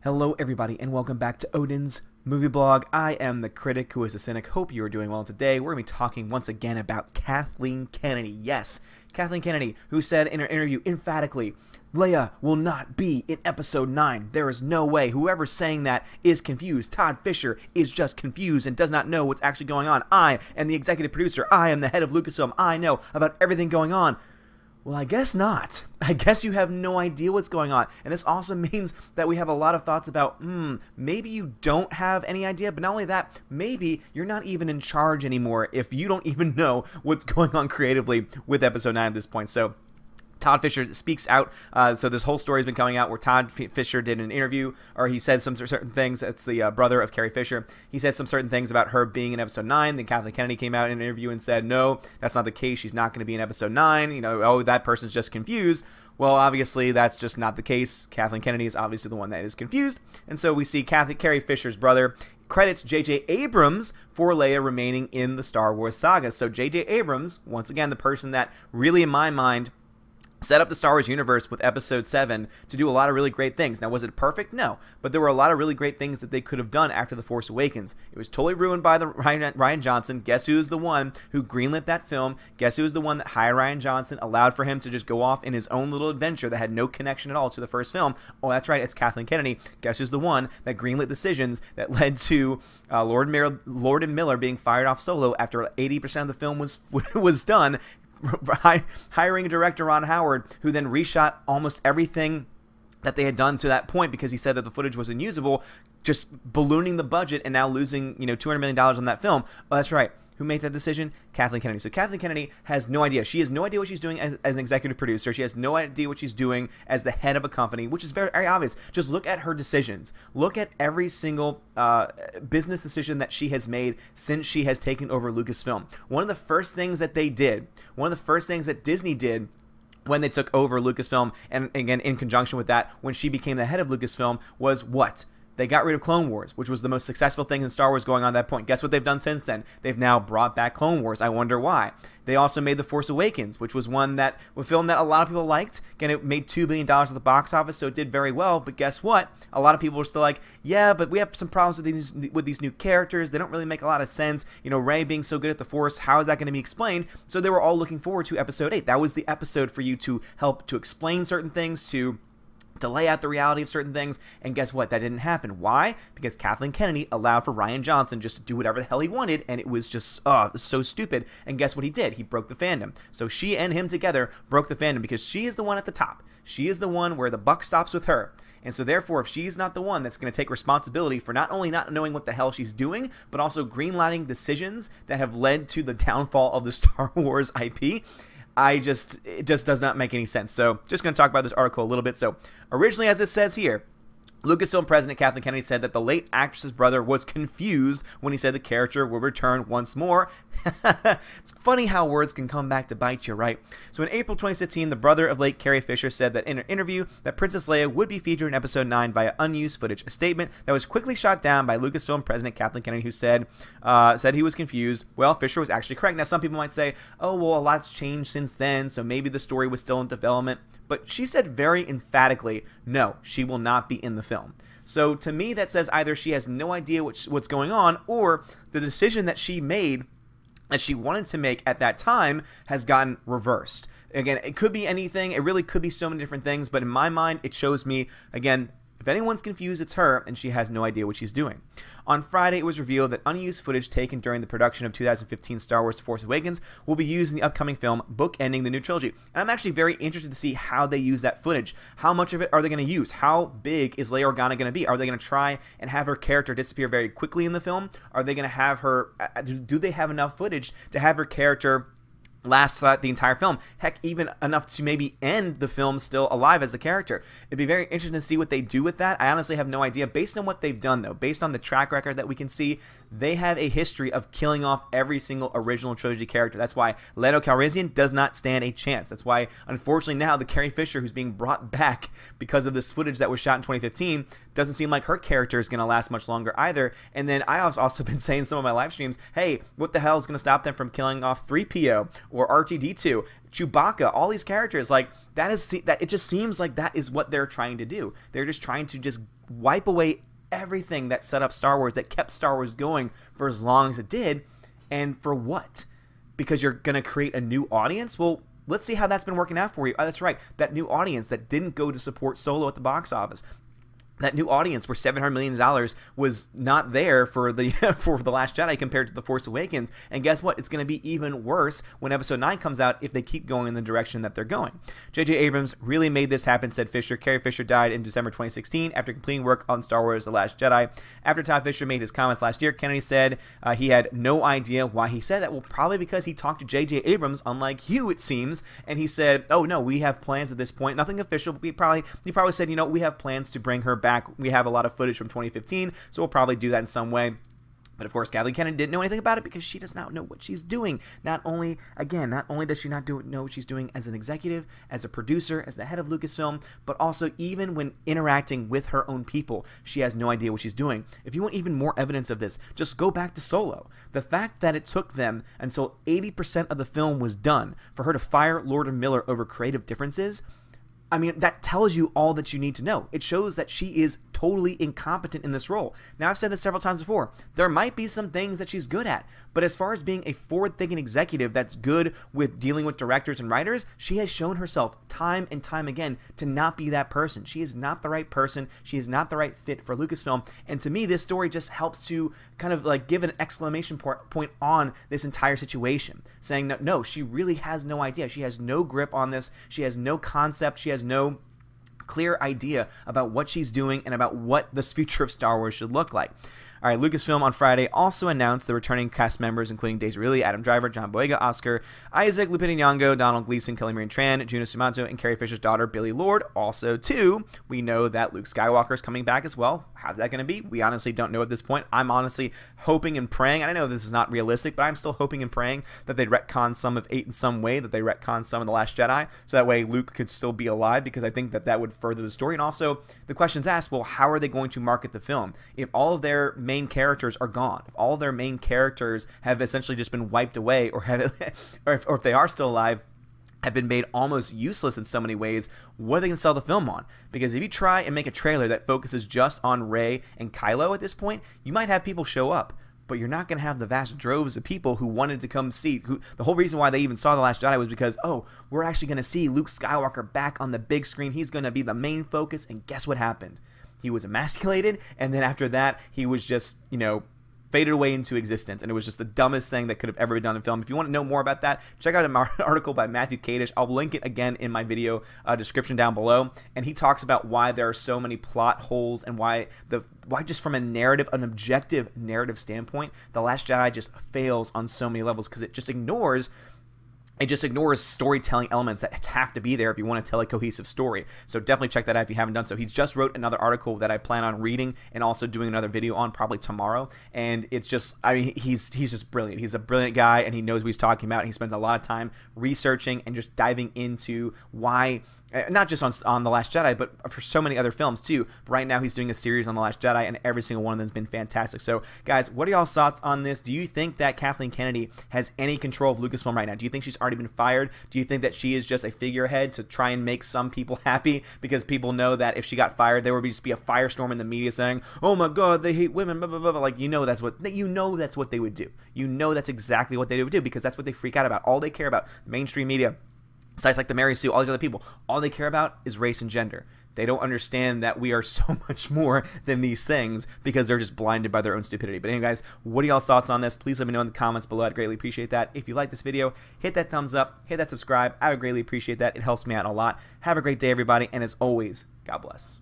Hello everybody and welcome back to Odin's Movie Blog. I am the critic who is a cynic. Hope you are doing well today. We're going to be talking once again about Kathleen Kennedy. Yes, Kathleen Kennedy, who said in her interview emphatically, Leia will not be in episode 9. There is no way. Whoever's saying that is confused. Todd Fisher is just confused and does not know what's actually going on. I am the executive producer. I am the head of Lucasfilm. I know about everything going on. Well, I guess not. I guess you have no idea what's going on. And this also means that we have a lot of thoughts about, maybe you don't have any idea, but not only that, maybe you're not even in charge anymore if you don't even know what's going on creatively with episode 9 at this point. So Todd Fisher speaks out. So this whole story has been coming out where Todd Fisher did an interview, or he said some certain things. It's the brother of Carrie Fisher. He said some certain things about her being in episode 9. Then Kathleen Kennedy came out in an interview and said, no, that's not the case. She's not going to be in episode 9. You know, oh, that person's just confused. Well, obviously, that's just not the case. Kathleen Kennedy is obviously the one that is confused. And so we see Carrie Fisher's brother credits J.J. Abrams for Leia remaining in the Star Wars saga. So J.J. Abrams, once again, the person that really, in my mind, set up the Star Wars universe with episode 7 to do a lot of really great things. Now, was it perfect? No. But there were a lot of really great things that they could have done after The Force Awakens. It was totally ruined by Rian Johnson. Guess who's the one who greenlit that film? Guess who's the one that hired Rian Johnson, allowed for him to just go off in his own little adventure that had no connection at all to the first film? Oh, that's right. It's Kathleen Kennedy. Guess who's the one that greenlit decisions that led to Lord and Miller being fired off Solo after 80% of the film was done? Hiring director Ron Howard, who then reshot almost everything that they had done to that point because he said that the footage was unusable, just ballooning the budget and now losing, $200 million on that film. Oh, that's right. Who made that decision? Kathleen Kennedy. So Kathleen Kennedy has no idea. She has no idea what she's doing as an executive producer. She has no idea what she's doing as the head of a company, which is very, very obvious. Just look at her decisions. Look at every single business decision that she has made since she has taken over Lucasfilm. One of the first things that they did, one of the first things that Disney did when they took over Lucasfilm, and again, in conjunction with that, when she became the head of Lucasfilm, was what? They got rid of Clone Wars, which was the most successful thing in Star Wars going on at that point. Guess what they've done since then? They've now brought back Clone Wars. I wonder why. They also made The Force Awakens, which was a film that a lot of people liked. Again, it made $2 billion at the box office, so it did very well. But guess what? A lot of people were still like, yeah, but we have some problems with these new characters. They don't really make a lot of sense. Rey being so good at the Force, how is that going to be explained? So they were all looking forward to episode 8. That was the episode for you to help to explain certain things, to lay out the reality of certain things, and guess what? That didn't happen. Why? Because Kathleen Kennedy allowed for Rian Johnson just to do whatever the hell he wanted, and it was just so stupid. And guess what he did? He broke the fandom. So she and him together broke the fandom because she is the one at the top. She is the one where the buck stops with her. And so therefore, if she's not the one that's going to take responsibility for not only not knowing what the hell she's doing, but also greenlighting decisions that have led to the downfall of the Star Wars IP, it just does not make any sense. So just going to talk about this article a little bit. So originally, as it says here, Lucasfilm president Kathleen Kennedy said that the late actress's brother was confused when he said the character will return once more. It's funny how words can come back to bite you, right? So in April 2016, the brother of late Carrie Fisher said that in an interview that Princess Leia would be featured in episode 9 via unused footage, a statement that was quickly shot down by Lucasfilm president Kathleen Kennedy, who said he was confused. Well, Fisher was actually correct. Now, some people might say, oh, well, a lot's changed since then, so maybe the story was still in development. But she said very emphatically, no, she will not be in the film. So to me, that says either she has no idea what's going on, or the decision that she made, that she wanted to make at that time, has gotten reversed. Again, it could be anything. It really could be so many different things. But in my mind, it shows me, again, if anyone's confused, it's her, and she has no idea what she's doing. On Friday, it was revealed that unused footage taken during the production of 2015 Star Wars The Force Awakens will be used in the upcoming film, bookending the new trilogy. And I'm actually very interested to see how they use that footage. How much of it are they going to use? How big is Leia Organa going to be? Are they going to try and have her character disappear very quickly in the film? Are they going to have her, do they have enough footage to have her character last throughout the entire film? Heck, even enough to maybe end the film still alive as a character. It'd be very interesting to see what they do with that. I honestly have no idea. Based on what they've done, though, based on the track record that we can see, they have a history of killing off every single original trilogy character. That's why Lando Calrissian does not stand a chance. That's why, unfortunately, now the Carrie Fisher, who's being brought back because of this footage that was shot in 2015, doesn't seem like her character is going to last much longer either. And then I have also been saying in some of my live streams, hey, what the hell is going to stop them from killing off 3PO or R2-D2, Chewbacca, all these characters, like that it just seems like that is what they're trying to do. They're just trying to just wipe away everything that set up Star Wars, that kept Star Wars going for as long as it did. And for what? Because you're going to create a new audience? Well, let's see how that's been working out for you. Oh, that's right. That new audience that didn't go to support Solo at the box office. That new audience where $700 million was not there for the for The Last Jedi compared to The Force Awakens. And guess what? It's going to be even worse when Episode 9 comes out if they keep going in the direction that they're going. J.J. Abrams really made this happen, said Fisher. Carrie Fisher died in December 2016 after completing work on Star Wars The Last Jedi. After Todd Fisher made his comments last year, Kennedy said he had no idea why he said that. Well, probably because he talked to J.J. Abrams, unlike you, it seems. And he said, oh, no, we have plans at this point. Nothing official. But he probably said, you know, we have plans to bring her back. We have a lot of footage from 2015, so we'll probably do that in some way. But of course, Kathleen Kennedy didn't know anything about it because she does not know what she's doing. Not only does she not know what she's doing as an executive, as a producer, as the head of Lucasfilm, but also even when interacting with her own people, she has no idea what she's doing. If you want even more evidence of this, just go back to Solo. The fact that it took them until 80% of the film was done for her to fire Lord and Miller over creative differences, I mean, that tells you all that you need to know. It shows that she is totally incompetent in this role. Now, I've said this several times before. There might be some things that she's good at, but as far as being a forward-thinking executive that's good with dealing with directors and writers, she has shown herself time and time again to not be that person. She is not the right person. She is not the right fit for Lucasfilm. And to me, this story just helps to kind of like give an exclamation point on this entire situation, saying that no, she really has no idea. She has no grip on this. She has no concept. She has no clear idea about what she's doing and about what this future of Star Wars should look like. All right, Lucasfilm on Friday also announced the returning cast members, including Daisy Ridley, Adam Driver, John Boyega, Oscar Isaac, Lupita Nyong'o, Donald Gleason, Kelly Marie Tran, Juno Sumato, and Carrie Fisher's daughter, Billie Lourd. Also, too, we know that Luke Skywalker is coming back as well. How's that going to be? We honestly don't know at this point. I'm honestly hoping and praying, and I know this is not realistic, but I'm still hoping and praying that they'd retcon some of 8 in some way, that they retcon some of The Last Jedi, so that way Luke could still be alive, because I think that that would further the story. And also, the question's asked, well, how are they going to market the film? If all of their main characters are gone, if all of their main characters have essentially just been wiped away, or if they are still alive, have been made almost useless in so many ways, what are they going to sell the film on? Because if you try and make a trailer that focuses just on Rey and Kylo at this point, you might have people show up, but you're not going to have the vast droves of people who wanted to come see. The whole reason why they even saw The Last Jedi was because, oh, we're actually going to see Luke Skywalker back on the big screen. He's going to be the main focus, and guess what happened? He was emasculated, and then after that, he was just, you know, faded away into existence, and it was just the dumbest thing that could have ever been done in film. If you want to know more about that, check out an article by Matthew Kadish. I'll link it again in my video description down below, and he talks about why there are so many plot holes and why just from an objective narrative standpoint, The Last Jedi just fails on so many levels, because it just ignores storytelling elements that have to be there if you want to tell a cohesive story. So definitely check that out if you haven't done so. He just wrote another article that I plan on reading and also doing another video on probably tomorrow. And it's just, I mean, he's just brilliant. He's a brilliant guy, and he knows what he's talking about. And he spends a lot of time researching and just diving into why, not just on The Last Jedi, but for so many other films too. But right now he's doing a series on The Last Jedi, and every single one of them has been fantastic. So guys, what are y'all's thoughts on this? Do you think that Kathleen Kennedy has any control of Lucasfilm right now? Do you think she's already been fired? Do you think that she is just a figurehead to try and make some people happy, because people know that if she got fired, there would just be a firestorm in the media saying, oh my god, they hate women, blah, blah, blah, blah. Like, that's what they would do. You know that's exactly what they would do, because that's what they freak out about. All they care about, the mainstream media, sites like the Mary Sue, all these other people, all they care about is race and gender. They don't understand that we are so much more than these things, because they're just blinded by their own stupidity. But anyway, guys, what are y'all's thoughts on this? Please let me know in the comments below. I'd greatly appreciate that. If you like this video, hit that thumbs up, hit that subscribe. I would greatly appreciate that. It helps me out a lot. Have a great day, everybody, and as always, God bless.